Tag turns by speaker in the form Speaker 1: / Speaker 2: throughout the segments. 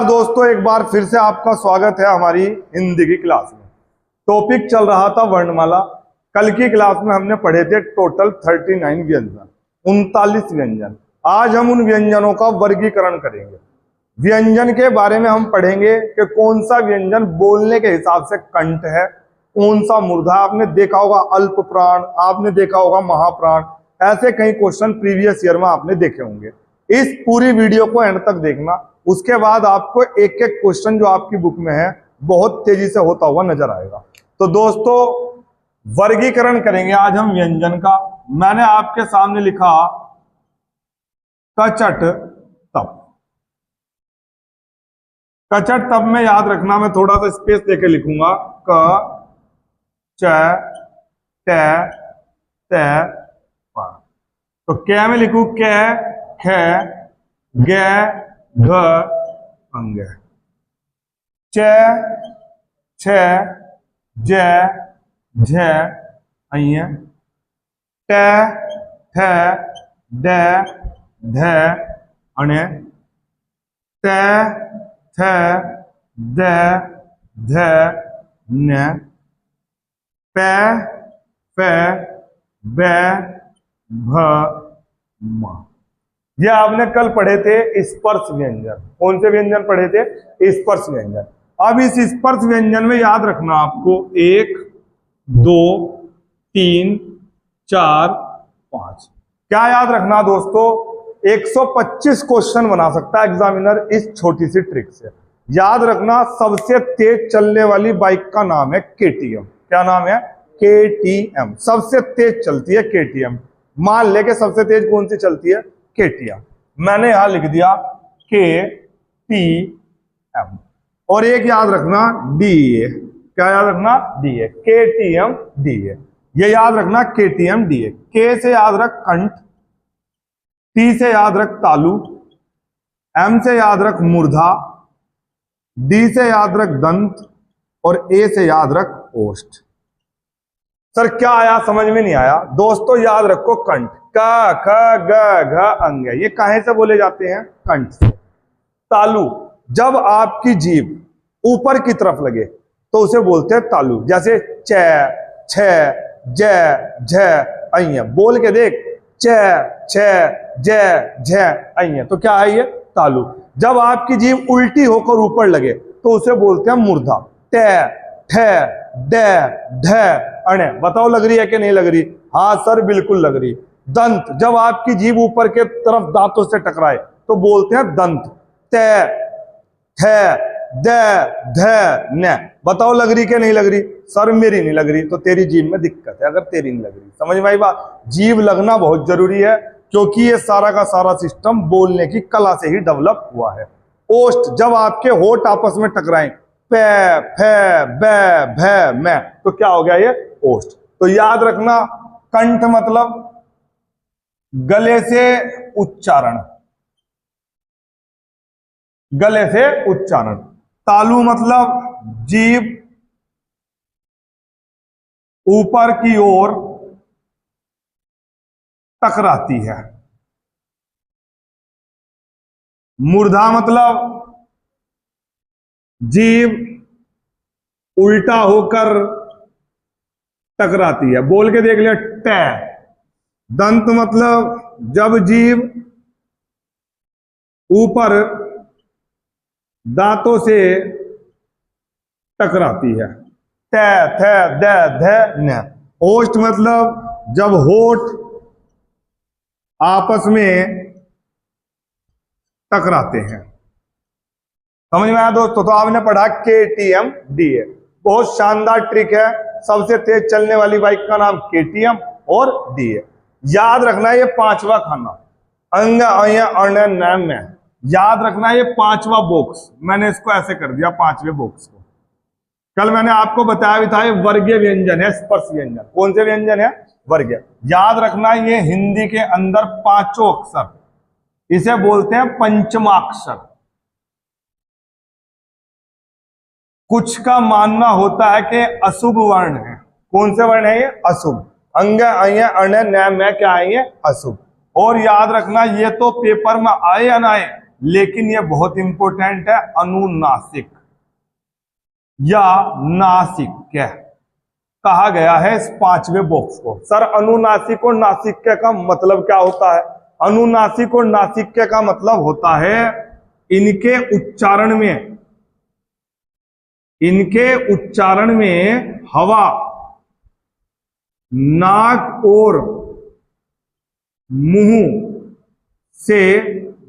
Speaker 1: दोस्तों, एक बार फिर से आपका स्वागत है हमारी हिंदी की क्लास में। टॉपिक चल रहा था वर्णमाला। कल की क्लास में हमने पढ़े थे टोटल 39 व्यंजन, 39 व्यंजन। आज हम उन व्यंजनों का वर्गीकरण करेंगे। व्यंजन के बारे में हम पढ़ेंगे कि कौन सा व्यंजन बोलने के हिसाब से कंठ है, कौन सा मूर्धा। आपने देखा होगा अल्प प्राण, आपने देखा होगा महाप्राण। ऐसे कई क्वेश्चन प्रीवियस ईयर में आपने देखे होंगे। इस पूरी वीडियो को एंड तक देखना, उसके बाद आपको एक एक क्वेश्चन जो आपकी बुक में है बहुत तेजी से होता हुआ नजर आएगा। तो दोस्तों, वर्गीकरण करेंगे आज हम व्यंजन का। मैंने आपके सामने लिखा कचट तप। कचट तप में याद रखना, मैं थोड़ा सा स्पेस देके लिखूंगा। क च ट त प। तो क में लिखू क ख ग घ अंग, च छ ज झ अय, ट ठ ड ध अण, त थ द ध न, प फ ब भ म। ये आपने कल पढ़े थे स्पर्श व्यंजन। कौन से व्यंजन पढ़े थे? स्पर्श व्यंजन। अब इस स्पर्श व्यंजन में याद रखना आपको 1 2 3 4 5। क्या याद रखना दोस्तों? 125 क्वेश्चन बना सकता है एग्जामिनर इस छोटी सी ट्रिक से। याद रखना, सबसे तेज चलने वाली बाइक का नाम है केटीएम। क्या नाम है? केटीएम। सबसे तेज चलती है केटीएम। मान ले के सबसे तेज कौन सी चलती है? केटीएम। मैंने यहां लिख दिया केटीएम। और एक याद रखना डीए। क्या याद रखना? डीए। केटीएम डीए, ये याद रखना केटीएम डीए। के से याद रख कंठ, टी से याद रख तालु, एम से याद रख मूर्धा, डी से याद रख दंत, और ए से याद रख ओष्ठ। सर क्या आया? समझ में नहीं आया। दोस्तों याद रखो, कंठ क ख ग घ अंग, ये काहे से बोले जाते हैं? कंठ से। तालु, जब आपकी जीभ ऊपर की तरफ लगे तो उसे बोलते हैं तालु। जैसे च छ ज झ अय, बोल के देख, च छ ज झ अय, तो क्या है ये? तालु। जब आपकी जीभ उल्टी होकर ऊपर लगे तो उसे बोलते हैं मूर्धा। ट ठ ड ढ अण। बताओ लग रही है कि नहीं लग रही? हाँ सर बिल्कुल लग रही। दंत, जब आपकी जीभ ऊपर के तरफ दांतों से टकराए तो बोलते हैं दंत। त थ द ध न। बताओ लग रही कि नहीं लग रही? सर मेरी नहीं लग रही, तो तेरी जीभ में दिक्कत है अगर तेरी नहीं लग रही। समझ में आई बात? जीभ लगना बहुत जरूरी है, क्योंकि ये सारा का सारा सिस्टम बोलने की कला से ही डेवलप हुआ है। ओष्ठ, जब आपके होठ आपस में टकराएं, प फ ब भ म, तो क्या हो गया? ये ओष्ठ। तो याद रखना, कंठ मतलब गले से उच्चारण, गले से उच्चारण। तालु मतलब जीभ ऊपर की ओर टकराती है। मूर्धा मतलब जीभ उल्टा होकर टकराती है। बोल के देख लिया, ट। दंत मतलब जब जीभ ऊपर दांतों से टकराती है। त थ द ध न। ओष्ठ मतलब जब होठ आपस में टकराते हैं। समझ में आया दोस्तों? तो आपने पढ़ा केटीएम डीए। बहुत शानदार ट्रिक है। सबसे तेज चलने वाली बाइक का नाम केटीएम और डीए। याद रखना ये पांचवा खाना, अंग अय अण न म। याद रखना ये पांचवा बॉक्स। मैंने इसको ऐसे कर दिया, पांचवे बॉक्स को। कल मैंने आपको बताया भी था ये वर्गीय व्यंजन है, स्पर्श व्यंजन। कौन से व्यंजन है? वर्गीय। याद रखना ये हिंदी के अंदर पांचों अक्षर, इसे बोलते हैं पंचमाक्षर। कुछ का मानना होता है कि अशुभ वर्ण है। कौन से वर्ण है ये? अशुभ। अंग अय अण न म क्या है ये? अशुभ। और याद रखना ये तो पेपर में आए या ना आए, लेकिन ये बहुत इंपॉर्टेंट है, अनुनासिक या नासिक्य कहा गया है इस पांचवें बॉक्स को। सर अनुनासिक और नासिक्य का मतलब क्या होता है? अनुनासिक और नासिक्य का मतलब होता है इनके उच्चारण में हवा नाक और मुंह से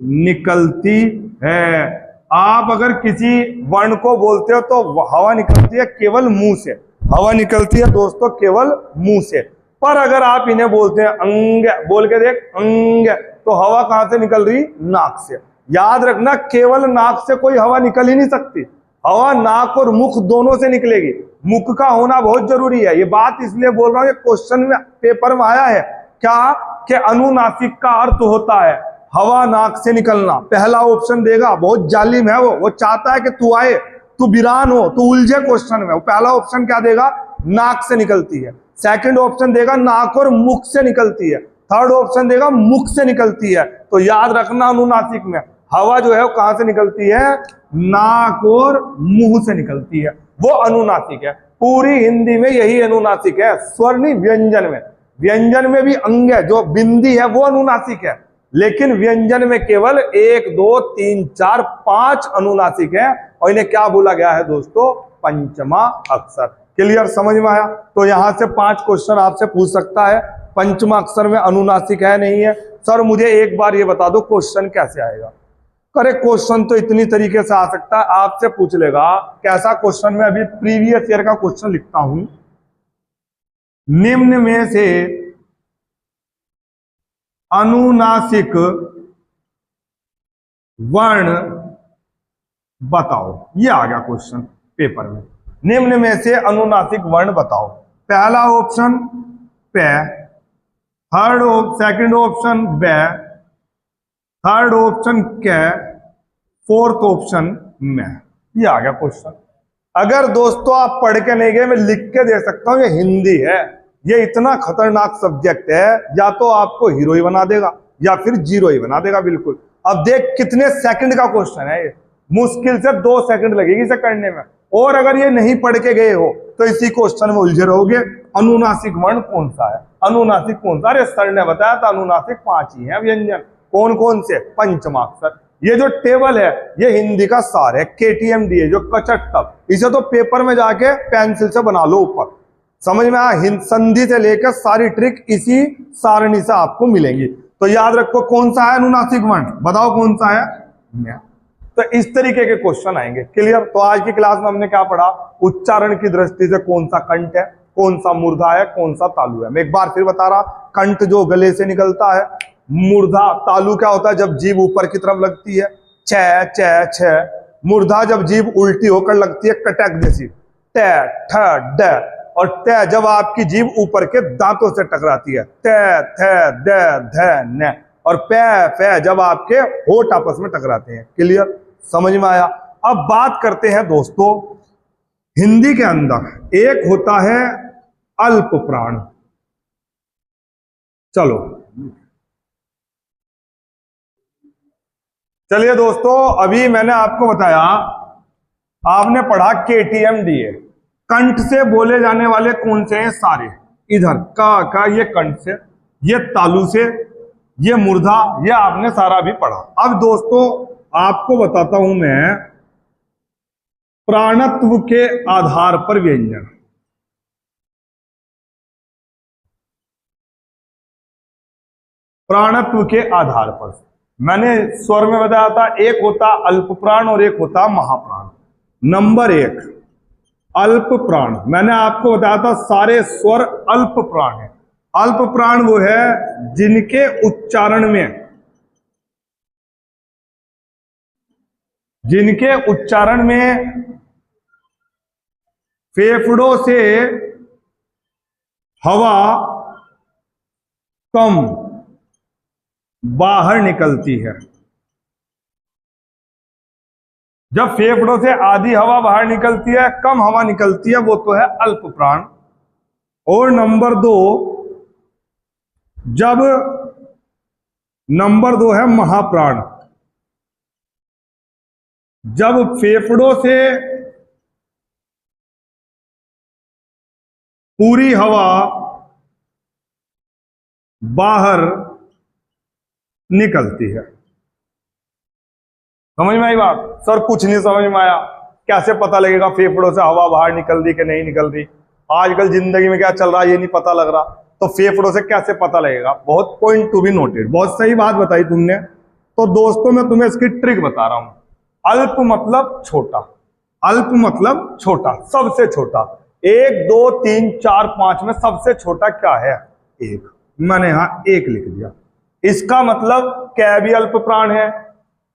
Speaker 1: निकलती है। आप अगर किसी वर्ण को बोलते हो तो हवा निकलती है केवल मुंह से, हवा निकलती है दोस्तों केवल मुंह से। पर अगर आप इन्हें बोलते हैं अंग, बोल के देख अंग, तो हवा कहां से निकल रही? नाक से। याद रखना केवल नाक से कोई हवा निकल ही नहीं सकती, हवा नाक और मुख दोनों से निकलेगी। मुख का होना बहुत जरूरी है। ये बात इसलिए बोल रहा हूं, ये क्वेश्चन में पेपर में आया है क्या कि अनुनासिक का अर्थ होता है हवा नाक से निकलना। पहला ऑप्शन देगा, बहुत जालिम है वो चाहता है कि तू आए, तू वीरान हो, तू उलझे क्वेश्चन में। वो पहला ऑप्शन क्या देगा? नाक से निकलती है। सेकंड ऑप्शन देगा नाक और मुख से निकलती है। थर्ड ऑप्शन देगा मुख से निकलती है। तो याद रखना अनुनासिक में हवा जो है वो कहां से निकलती है? नाक और मुंह से निकलती है, वो अनुनासिक है। पूरी हिंदी में यही अनुनासिक है। स्वरनी व्यंजन में भी अंग है, जो बिंदी है वो अनुनासिक है, लेकिन व्यंजन में केवल 1 2 3 4 5 अनुनासिक है, और इन्हें क्या बोला गया है दोस्तों? पंचमा अक्षर। क्लियर, समझ में आया? तो यहां से 5 क्वेश्चन आपसे पूछ सकता है, पंचमा अक्षर में अनुनासिक है नहीं है। सर मुझे एक बार ये बता दो क्वेश्चन कैसे आएगा? अरे क्वेश्चन तो इतनी तरीके से आ सकता है, आपसे पूछ लेगा कैसा क्वेश्चन। मैं अभी प्रीवियस ईयर का क्वेश्चन लिखता हूं। निम्न में से अनुनासिक वर्ण बताओ। ये आ गया क्वेश्चन पेपर में। निम्न में से अनुनासिक वर्ण बताओ। पहला ऑप्शन पे, सेकंड ऑप्शन बे, थर्ड ऑप्शन के, फोर्थ ऑप्शन में। ये आ गया क्वेश्चन। अगर दोस्तों आप पढ़ के नहीं गए, मैं लिख के दे सकता हूं, ये हिंदी है। ये इतना खतरनाक सब्जेक्ट है, या तो आपको हीरो ही बना देगा या फिर जीरो ही बना देगा बिल्कुल। अब देख कितने सेकंड का क्वेश्चन है ये, मुश्किल से 2 सेकंड लगेगी इसे करने में। और अगर ये नहीं पढ़ के गए हो तो इसी क्वेश्चन में उलझे रहोगे। अनुनासिक वर्ण कौन सा है? अनुनासिक कौन सा? अरे सर ने बताया था अनुनासिक 5 ही है व्यंजन। कौन कौन से? पंचमाक्षर। ये जो टेबल है ये हिंदी का सार है, KTMD है, जो कचट तक। इसे तो पेपर में जाके पेंसिल से बना लो ऊपर। समझ में आया? संधि से लेकर सारी ट्रिक इसी सारणी से आपको मिलेंगी। तो याद रखो कौन सा है अनुनासिक वर्ण, बताओ कौन सा है। तो इस तरीके के क्वेश्चन आएंगे। क्लियर? तो आज की क्लास में हमने क्या पढ़ा? उच्चारण की दृष्टि से कौन सा कंठ है, कौन सा मूर्धा है, कौन सा तालु है। मैं एक बार फिर बता रहा, कंठ जो गले से निकलता है, मूर्धा तालु क्या होता है? जब जीभ ऊपर की तरफ लगती है, छ छ छ। मूर्धा जब जीभ उल्टी होकर लगती है, कटक जैसी, ट ठ ड। और त जब आपकी जीभ ऊपर के दांतों से टकराती है, त थ द ध न। और पे फे जब आपके होठ आपस में टकराते हैं। क्लियर, समझ में आया? अब बात करते हैं दोस्तों, हिंदी के अंदर एक होता है अल्प प्राण। चलिए दोस्तों, अभी मैंने आपको बताया, आपने पढ़ा KTMDA, कंठ से बोले जाने वाले कौन से हैं? सारे। इधर का ये कंठ से, ये तालु से, ये मूर्धा, ये आपने सारा भी पढ़ा। अब दोस्तों आपको बताता हूं मैं प्राणत्व के आधार पर व्यंजन। प्राणत्व के आधार पर मैंने स्वर में बताया था, एक होता अल्प प्राण और एक होता महाप्राण। नंबर 1 अल्प प्राण। मैंने आपको बताया था सारे स्वर अल्प प्राण है। अल्प प्राण वो है जिनके उच्चारण में फेफड़ों से हवा कम बाहर निकलती है। जब फेफड़ों से आधी हवा बाहर निकलती है, कम हवा निकलती है, वो तो है अल्प प्राण। और नंबर 2 है महाप्राण। जब फेफड़ों से पूरी हवा बाहर निकलती है। समझ में आई बात? सर कुछ नहीं समझ में आया, कैसे पता लगेगा फेफड़ों से हवा बाहर निकल रही कि नहीं निकल रही? आजकल जिंदगी में क्या चल रहा है ये नहीं पता लग रहा, तो फेफड़ों से कैसे पता लगेगा? बहुत पॉइंट टू बी नोटेड, बहुत सही बात बताई तुमने। तो दोस्तों मैं तुम्हें इसकी ट्रिक बता रहा हूं। अल्प मतलब छोटा, अल्प मतलब छोटा, सबसे छोटा। 1 2 3 4 5 में सबसे छोटा क्या है? 1। मैंने यहां 1 लिख दिया। इसका मतलब कै भी अल्प प्राण है,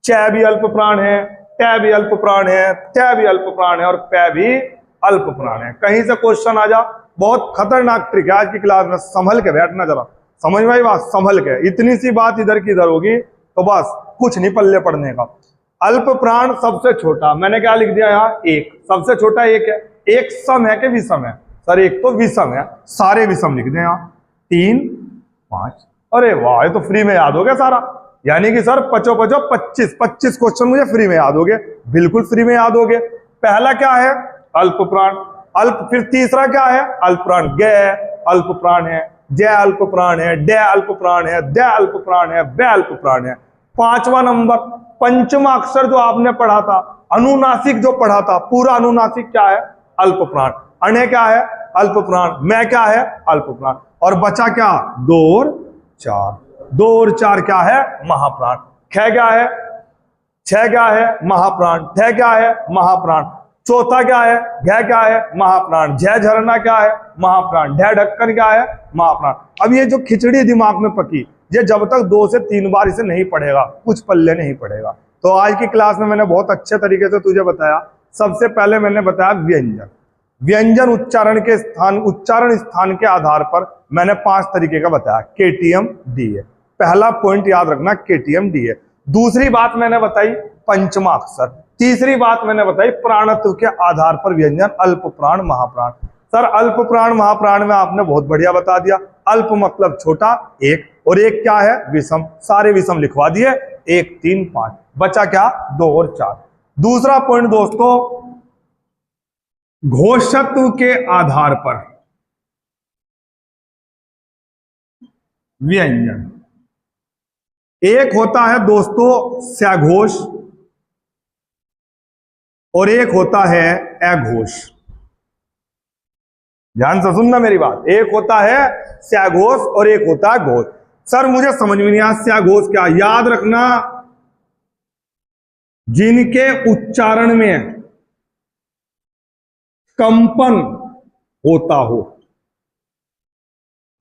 Speaker 1: च भी अल्प प्राण है, ट भी अल्प प्राण है, त भी अल्प प्राण है और पै भी अल्प प्राण है। कहीं से क्वेश्चन आ जा, बहुत खतरनाक ट्रिक है आज की क्लास में, संभल के बैठना जरा। समझ में आई बात? संभल के, इतनी सी बात इधर की इधर होगी तो बस कुछ नहीं पल्ले पड़ने का। अल्प प्राण सबसे छोटा, मैंने क्या लिख दिया यहाँ? 1। सबसे छोटा 1 है। 1 सम है कि विषम है? सर 1 तो विषम है, सारे विषम लिख दें यहाँ। 3 5, अरे वाह ये तो फ्री में याद हो गया सारा। यानी कि सर 5 5 25 क्वेश्चन मुझे फ्री में याद हो गए, बिल्कुल फ्री में याद हो गए। पहला क्या है? अल्प प्राण, अल्प। फिर तीसरा क्या है? अल्प प्राण। ग अल्प प्राण है, जय अल्प प्राण है, ड अल्प प्राण है, द अल्प प्राण है, ब अल्प प्राण है। 5वां नंबर पंचमा अक्षर जो आपने पढ़ा था, अनुनासिक जो पढ़ा था, पूरा अनुनासिक क्या है? अल्प प्राण। अणे क्या है? अल्प प्राण। मैं क्या है? अल्प प्राण। और बचा क्या? 2 और 4। 2 और 4 क्या है? महाप्राण। ख क्या है? छ क्या है? महाप्राण। ठ क्या है? महाप्राण। चौथा क्या है? घ क्या है? महाप्राण। झ झरना क्या है? महाप्राण। ढ ढक्कन क्या है? महाप्राण। अब ये जो खिचड़ी दिमाग में पकी, ये जब तक 2 से 3 बार इसे नहीं पढ़ेगा कुछ पल्ले नहीं पड़ेगा। तो आज की क्लास में मैंने बहुत अच्छे तरीके से तुझे बताया। सबसे पहले मैंने बताया व्यंजन। व्यंजन उच्चारण के स्थान, उच्चारण स्थान के आधार पर मैंने 5 तरीके का बताया, केटीएम डी है। पहला पॉइंट याद रखना, केटीएम डी है। दूसरी बात मैंने बताई पंचमा अक्षर। तीसरी बात मैंने बताई प्राणत्व के आधार पर व्यंजन, अल्प प्राण महाप्राण। सर अल्प प्राण महाप्राण में आपने बहुत बढ़िया बता दिया। अल्प मतलब छोटा 1, और 1 क्या है? विषम। सारे विषम लिखवा दिए, 1 3 5। बचा क्या? 2 और 4। दूसरा पॉइंट दोस्तों, घोषत्व के आधार पर व्यंजन। एक होता है दोस्तों स्याघोष और एक होता है अघोष। ध्यान से सुनना मेरी बात। एक होता है स्याघोष और एक होता है घोष। सर मुझे समझ में नहीं आया स्याघोष क्या? याद रखना, जिनके उच्चारण में कंपन होता हो।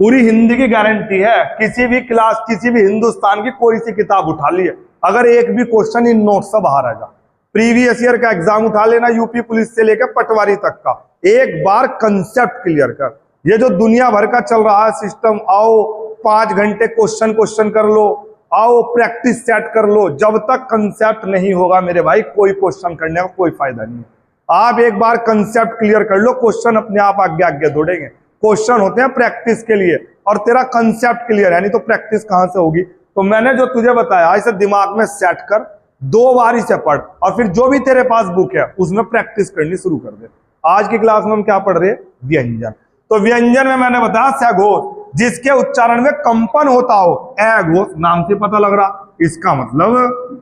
Speaker 1: पूरी हिंदी की गारंटी है, किसी भी क्लास, किसी भी हिंदुस्तान की कोई सी किताब उठा ली, अगर एक भी क्वेश्चन इन नोट से बाहर आ जा, प्रीवियस ईयर का एग्जाम उठा लेना, यूपी पुलिस से लेकर पटवारी तक का, एक बार कंसेप्ट क्लियर कर। ये जो दुनिया भर का चल रहा है सिस्टम, आओ 5 घंटे क्वेश्चन कर लो, आओ प्रैक्टिस सेट कर लो, जब तक कंसेप्ट नहीं होगा मेरे भाई कोई क्वेश्चन करने का कोई फायदा नहीं है। आप एक बार कंसेप्ट क्लियर कर लो, क्वेश्चन अपने आप आगे आगे दौड़ेंगे। क्वेश्चन होते हैं प्रैक्टिस के लिए, और तेरा कंसेप्ट क्लियर है नहीं तो प्रैक्टिस कहां से होगी? तो मैंने जो तुझे बताया इसे दिमाग में सेट कर, 2 बार इसे पढ़, और फिर जो भी तेरे पास बुक है उसमें प्रैक्टिस करनी शुरू कर दे। आज की क्लास में हम क्या पढ़ रहे हैं? व्यंजन। तो व्यंजन में मैंने बताया स्याघोष, जिसके उच्चारण में कंपन होता हो। अघोष नाम से पता लग रहा, इसका मतलब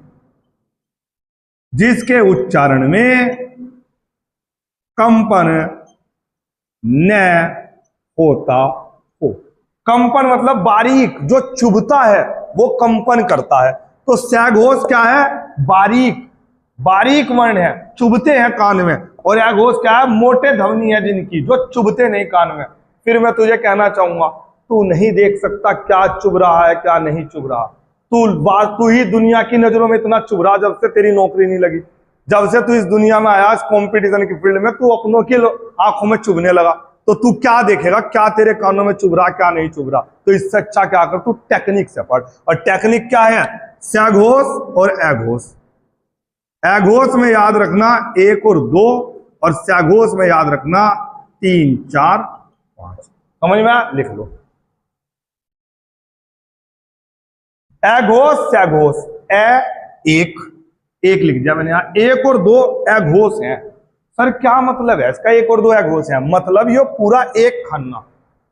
Speaker 1: जिसके उच्चारण में कंपन न होता हो। कंपन मतलब बारीक, जो चुभता है वो कंपन करता है। तो स्याघोष क्या है? बारीक, बारीक वर्ण है, चुभते हैं कान में। और अघोष क्या है? मोटे ध्वनि है जिनकी, जो चुभते नहीं कान में। फिर मैं तुझे कहना चाहूंगा, तू नहीं देख सकता क्या चुभ रहा है क्या नहीं चुभ रहा। तू ही दुनिया की नजरों में इतना चुभ रहा जब से तेरी नौकरी नहीं लगी, जब से तू इस दुनिया में आया, इस कंपटीशन की फील्ड में, तू अपनों की आंखों में चुभने लगा। तो तू क्या देखेगा, क्या तेरे कानों में चुभ रहा क्या नहीं चुभ रहा? तो इससे अच्छा क्या कर, तू टेक्निक से पढ़। और टेक्निक क्या है? स्याघोष और अघोष। अघोष में याद रखना 1 और 2, और स्याघोष में याद रखना 3 4 5। समझ में आया? लिख लो अघोष स्याघोष। 1 एक लिख दिया मैंने यहाँ, एक और दो अघोष हैं। सर क्या मतलब है इसका, एक और दो अघोष हैं? मतलब ये पूरा एक खन्ना,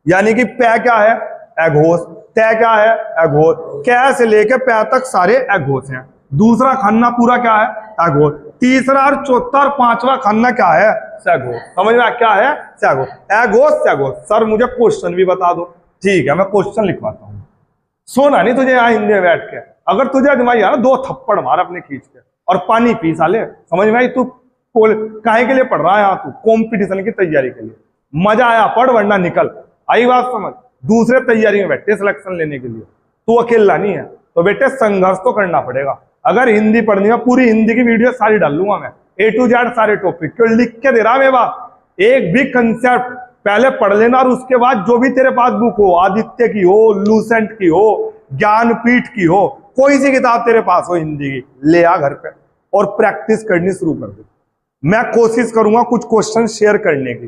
Speaker 1: यानी कि पै क्या है, अघोष, तय क्या है, अघोष, कै से लेके पै तक सारे अघोष हैं। दूसरा खन्ना पूरा क्या है, अघोष। तीसरा और चौथा और पांचवा खन्ना क्या है, सघोष। समझ में क्या है, सघोष, अघोष सघोष। सर मुझे क्वेश्चन भी बता दो। ठीक है मैं क्वेश्चन लिखवाता हूँ, सोना नहीं तुझे यहाँ हिंदी में बैठ के, अगर तुझे अजमाई ना 2 थप्पड़ मार अपने खींच के और पानी पी साले। समझ में आई? तू काहे के लिए पढ़ रहा है यहाँ, तू कंपटीशन की तैयारी के लिए। मजा आया पढ़ वरना निकल। आई बात समझ? दूसरे तैयारी में बैठे सिलेक्शन लेने के लिए, तू अकेला नहीं है। तो बेटे संघर्ष तो करना पड़ेगा। अगर हिंदी पढ़नी है, पूरी हिंदी की वीडियो सारी डाल लूंगा मैं, A to Z सारे टॉपिक, क्यों लिख के दे रहा मैं बात। एक भी कंसेप्ट पहले पढ़ लेना और उसके बाद जो भी तेरे पास बुक हो, आदित्य की हो, लूसेंट की हो, ज्ञानपीठ की हो, कोई सी किताब तेरे पास हो हिंदी की, ले आ घर पे और प्रैक्टिस करनी शुरू कर दे। मैं कोशिश करूंगा कुछ क्वेश्चन शेयर करने की,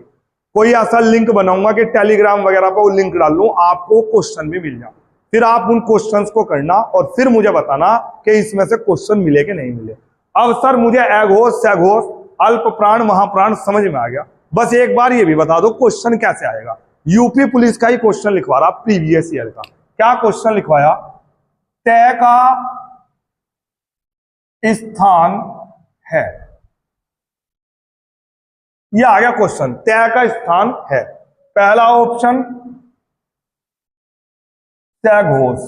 Speaker 1: कोई ऐसा लिंक बनाऊंगा कि टेलीग्राम वगैरह पर वो लिंक डाल लूं, आपको क्वेश्चन भी मिल जाए। फिर आप उन क्वेश्चंस को करना और फिर मुझे बताना कि इसमें से क्वेश्चन मिले कि नहीं मिले। अब सर मुझे अघोष सघोष अल्प प्राण महाप्राण समझ में आ गया, बस एक बार ये भी बता दो क्वेश्चन कैसे आएगा। यूपी पुलिस का ही क्वेश्चन लिखवा रहा प्रीवियस ईयर का। क्या क्वेश्चन लिखवाया, तय का स्थान है, ये आ गया क्वेश्चन, तय का स्थान है। पहला ऑप्शन सघोष,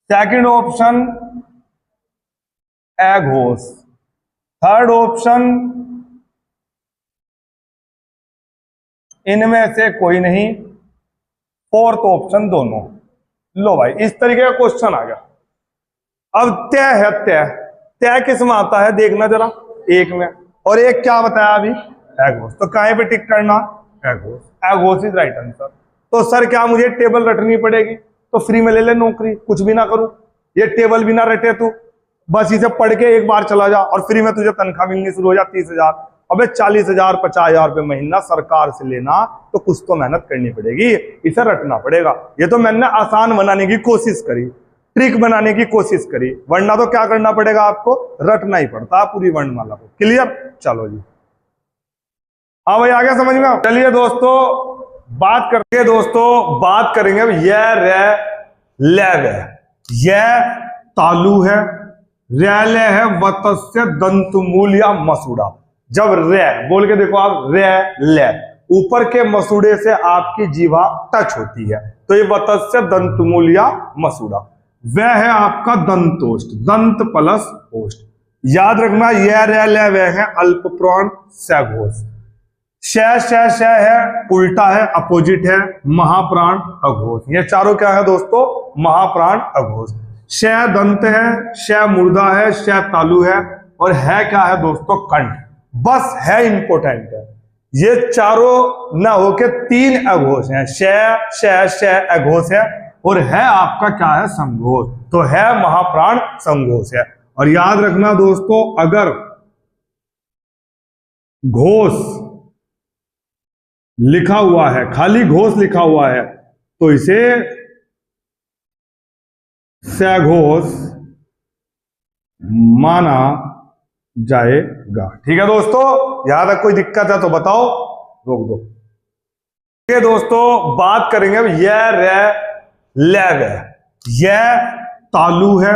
Speaker 1: सेकंड ऑप्शन अघोष, थर्ड ऑप्शन इनमें से कोई नहीं, फोर्थ ऑप्शन दोनों। लो भाई इस तरीके का क्वेश्चन आ गया। अब तय है, तय तय किस में आता है देखना जरा, एक में, और एक क्या बताया अभी, अघोष। तो कहीं पे टिक करना, अघोष, अघोष इज राइट आंसर। तो सर क्या मुझे टेबल रटनी पड़ेगी? तो फ्री में ले ले नौकरी, कुछ भी ना करूं, ये टेबल भी ना रटे तू, बस इसे पढ़ के एक बार चला जा और फ्री में तुझे तनख्वाह मिलनी शुरू हो जा 30,000। अबे 40,000 50,000 रुपए महीना सरकार से लेना तो कुछ तो मेहनत करनी पड़ेगी, इसे रटना पड़ेगा। ये तो मैंने आसान बनाने की कोशिश करी, ट्रिक बनाने की कोशिश करी, वरना तो क्या करना पड़ेगा आपको, रटना ही पड़ता है पूरी वर्णमाला को। क्लियर? चलो जी, हाँ भाई आ गया समझ में? चलिए दोस्तों बात करेंगे अब यह रे लैव है, यह तालु है, रैले है वतस्य दंतमूल या मसूड़ा। जब रे बोल के देखो आप, रे ले, ऊपर के मसूड़े से आपकी जीवा टच होती है तो ये वतस्य दंतमूल या मसूड़ा। वह है आपका दंतोष्ठ, दंत प्लस ओष्ठ। याद रखना यह रे ले वह है अल्प प्राण सघोष। श है उल्टा है, अपोजिट है, महाप्राण अघोष। ये चारों क्या है दोस्तों, महाप्राण अघोष। श दंत है, श मुर्दा है, श तालु है, और है क्या है दोस्तों, कंठ। बस है इंपोर्टेंट है, ये चारों ना होके 3 अघोष हैं, श अघोष है, और है आपका क्या है, संघोष। तो है महाप्राण संघोष है। और याद रखना दोस्तों अगर घोष लिखा हुआ है, खाली घोष लिखा हुआ है, तो इसे सघोष माना जाएगा। ठीक है दोस्तों, यहां तक कोई दिक्कत है तो बताओ, रोक दो। ठीक है दोस्तों बात करेंगे अब यह रे लैव है, यह तालु है,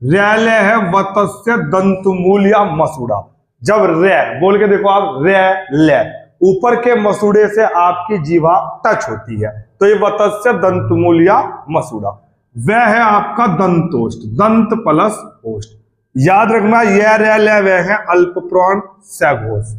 Speaker 1: रैले है वतस्य दंतमूल या मसूड़ा। जब रे बोल के देखो आप, रे ले, ऊपर के मसूड़े से आपकी जीवा टच होती है तो ये वतस्य दंतमूल या मसूड़ा। वह है आपका दंतोष्ठ, दंत प्लस ओष्ठ। याद रखना यह रे ले वह है अल्प प्राण सघोष।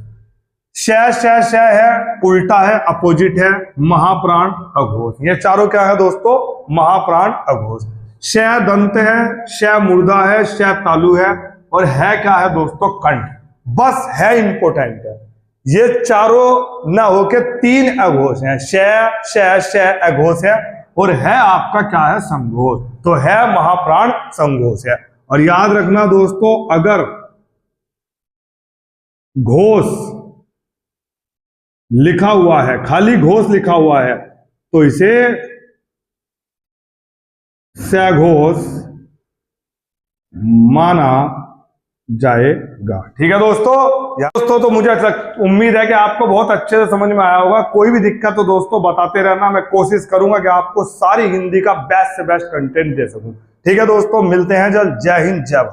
Speaker 1: श है उल्टा है, अपोजिट है, महाप्राण अघोष। ये चारों क्या है दोस्तों, महाप्राण अघोष। श दंत है, श मुर्दा है, श तालु है, और है क्या है दोस्तों, कंठ। बस है इंपोर्टेंट है, ये चारों ना होके 3 अघोष हैं, श अघोष है, और है आपका क्या है, संघोष। तो है महाप्राण संघोष है। और याद रखना दोस्तों अगर घोष लिखा हुआ है, खाली घोष लिखा हुआ है, तो इसे सघोष माना जाएगा। ठीक है दोस्तों। दोस्तों तो मुझे उम्मीद है कि आपको बहुत अच्छे से समझ में आया होगा। कोई भी दिक्कत तो दोस्तों बताते रहना, मैं कोशिश करूंगा कि आपको सारी हिंदी का बेस्ट से बेस्ट कंटेंट दे सकूं। ठीक है दोस्तों, मिलते हैं जल्द। जय हिंद, जय भारत।